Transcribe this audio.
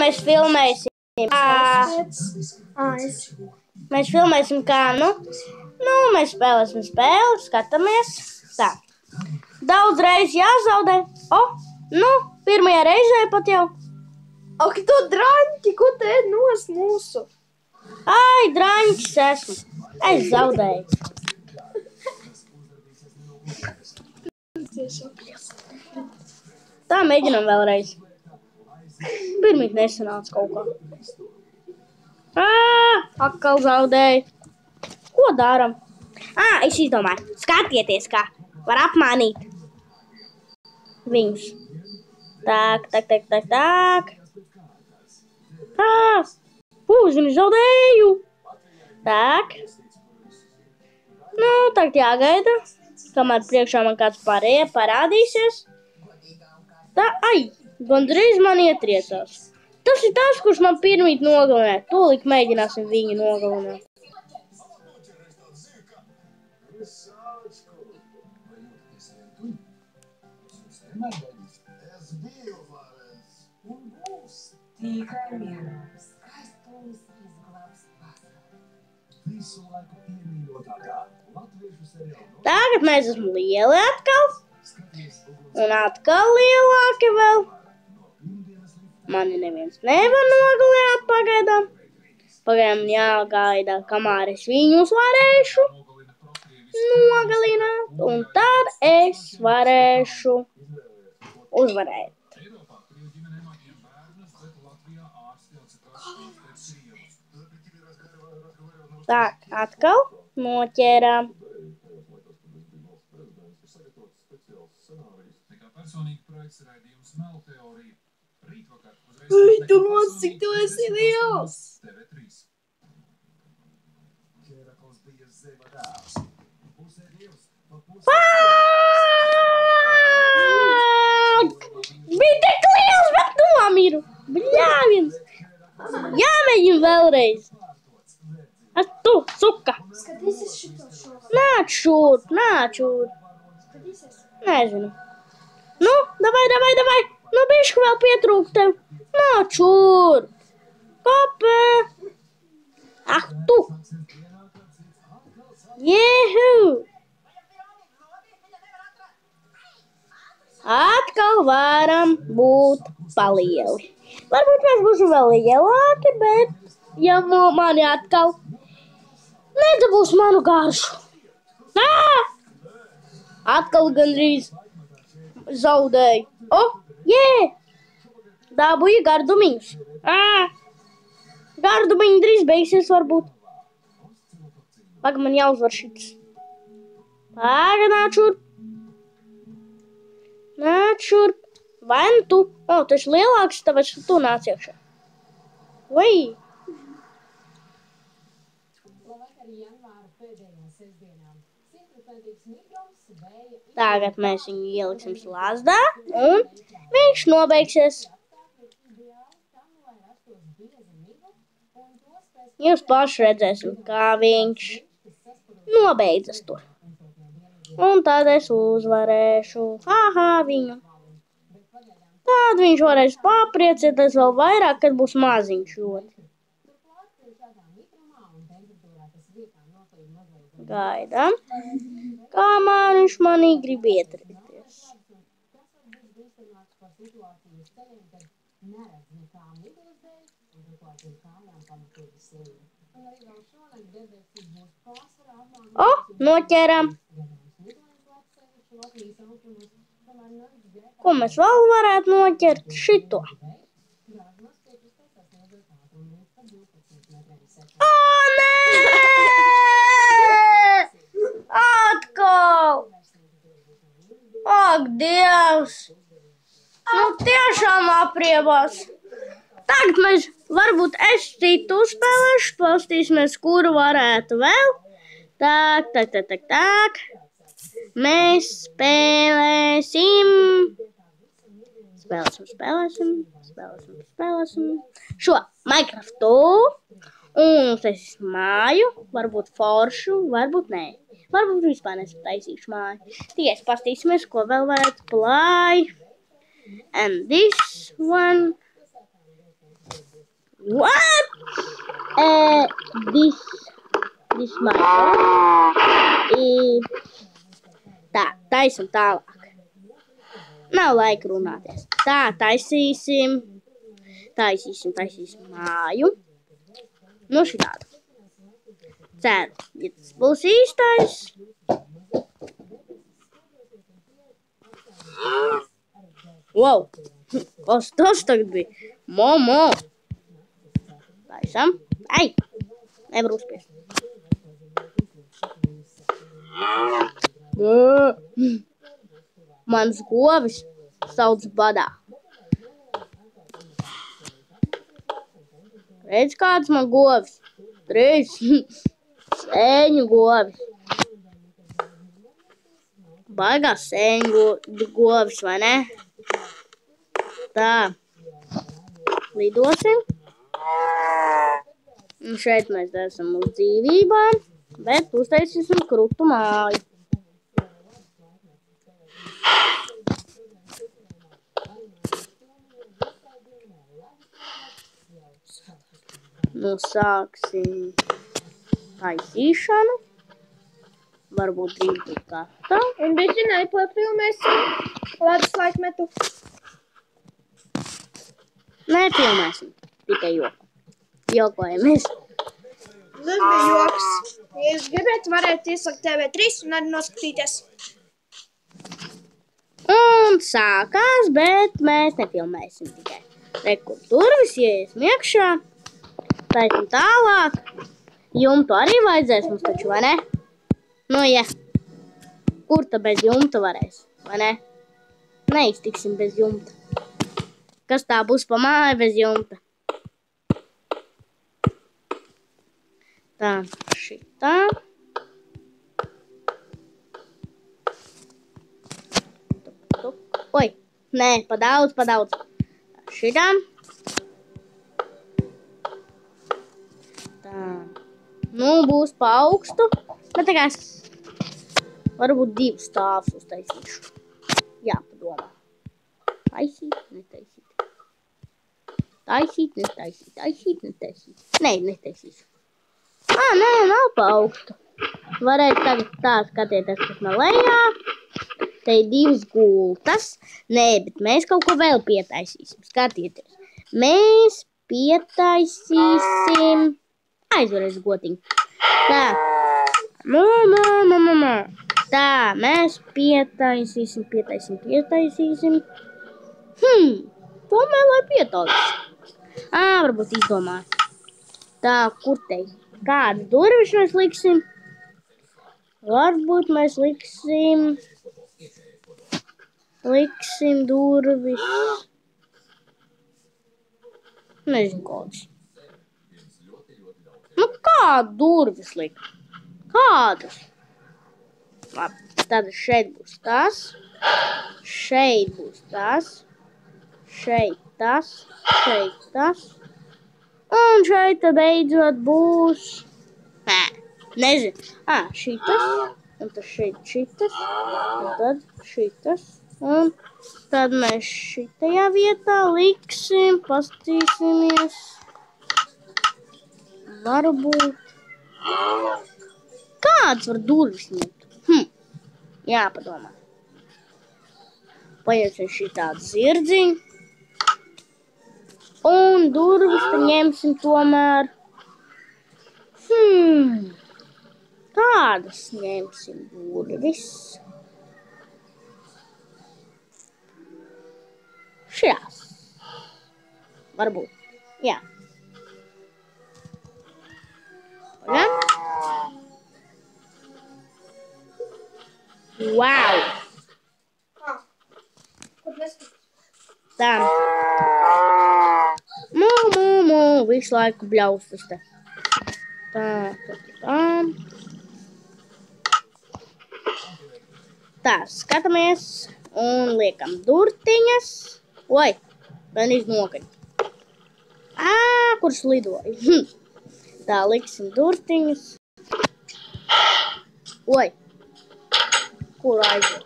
Mēs filmēsim. Mēs filmēsim kā, mēs spēlēsim spēli, skatāmies. Tā. Daudz reizi jāzaudē. Pirmajā reizē pat jau. Ak, tu draņķi, ko te nos mūsu? Ai, draņķis esmu. Es zaudēju. Tā, mēģinam vēlreiz. Pirmīt nesanāca kaut kā. Atkal zaudēju. Ko daram? Es izdomāju. Skatieties, kā var apmānīt viņus. Tak. Zini, zaudēju. Tak. Tagad jāgaida, kamēr priekšā man kāds parādīsies. Tā, gandrīz man ietriecās. Tas ir tas, kurš man pirmīt nogalinē. Tūlīt mēģināsim viņu nogalināt. Tagad mēs esam lieli atkal. Un atkal lielāki vēl. Mani neviens nevar nogalināt pagaidām. Pagaidām jāgaida, kamēr es viņus varēšu nogalināt. Un tad es varēšu uzvarēt. Tā, atkal noķērām. Tu mūs, cik tu esi liels! Bija tik liels, bet nomiru! Bļāviens! Jāmēģina vēlreiz! Tu, suka! Skatīsies šito šo. Nāc šurp! Skatīsies. Nezinu. Davai! Bišķi vēl pietrūk tev. Nāc šurp! Kopē! Tu! Jehu! Atkal varam būt palieli. Varbūt mēs būsim vēl lielāki, bet ja mani atkal nedabūs manu garšu. Atkal gandrīz zaudēju. Dabūju gardumiņus. Gardumiņi drīz beigsies varbūt. Paga, man jāuzvar šitas. Paga, nāc šurp. Vai nu tu? Tu esi lielāks, tāpēc tu nāc iekšā. Vai? Tagad mēs viņu ieliksim slazdā un viņš nobeigsies. Jūs paši redzēsim, kā viņš nobeidzas tur. Un tad es uzvarēšu. Viņu. Tad viņš varēs papriecēties vēl vairāk, kad būs maziņš ļoti. Gaidām. Kamēr viņš manī grib ietrīties. Noķēram. Ko mēs vēl varētu noķert? Šito. Nē! Atkal! Ak, Dievs! Tiešām apriebās. Tagad mēs, varbūt es citu spēlēšu, pastīsimies, kuru varētu vēl. Tak. Mēs spēlēsim. Spēlēsim. Šo Minecraftu. Un es māju, varbūt foršu, varbūt nē. Varbūt vispār nesataisīšu māju. Tikai pastīsimies, ko vēl varētu play. And this one. What? This my phone. Tā, taisam tālāk. Nav laika runāties. Tā, taisīsim māju. Nu šitādu. Ceru, ja tas būs īstais. Wow! Kas tas tagad bija? Momo! Taisam. Ai! Nevar uzspiest. Mans govis sauc badā. Redz, kāds man govis? 3 sēņu govis. Baigās sēņu govis, vai ne? Tā. Lidosim. Un šeit mēs esam uz dzīvībām, bet uztaisīsim krutu māju. Nu, sāksim taisīšanu. Varbūt drīz būs gatava. Un bišķi nepafilmēsim ledus laikmetu. Nefilmēsim, tikai jokojamies. Tas bija joks. Ja jūs gribētu, varētu ieslēgt TV3 un arī noskatīties. Un sākās, bet mēs nefilmēsim tikai. Rekur durvis, iesim iekšā. Taisim tālāk. Jumtu arī vajadzēs mums taču, vai ne? Nu, ja. Kur ta bez jumta varēs, vai ne? Neiztiksim bez jumta. Kas tā būs pa māju bez jumta? Tā, šitā. Oi, nē, pa daudz. Šitā. Tā. Nu, būs pa augstu. Bet tagad varbūt 2 stāvus uztaisīšu. Jāpadomā. Taisīt, netaisīt. Taisīt, netaisīt. Nē, netaisīšu. Nē, nav pa augstu. Varētu tagad tā skatieties, kas man lejā. Te ir 2 gultas. Nē, bet mēs kaut ko vēl pietaisīsim. Skatieties. Mēs pietaisīsim... Aizvarēs gotiņu. Tā. Tā, mēs pietaisīsim. Tomēr, lai pietaisīsim. Varbūt izdomāju. Tā, kur te? Kādas durvis mēs liksim? Varbūt mēs liksim durvis. Nezinu, kādas. Nu, kādu durvis likt? Kādas? Labi, tad šeit būs tas. Šeit būs tas. Šeit tas. Un šeit beidzot būs... Nē, nezinu. Šitas. Un tad šeit šitas. Un tad šitas. Un tad mēs šitajā vietā liksim. Pastīsimies. Varbūt. Kāds var durvis ņemt? Jāpadomā. Paņemsim šitādu zirdziņu. Un durvis te ņemsim tomēr. Kādas ņemsim durvis? Šajās. Varbūt. Jā. Pagaid. Wow! Tā. Visu laiku bļaustas te. Tā. Tā, skatāmies un liekam durtiņas. Oi, gan iznokaļ. Kurš lidoja? Tā, liksim durtiņas. Oi, kur aiziet?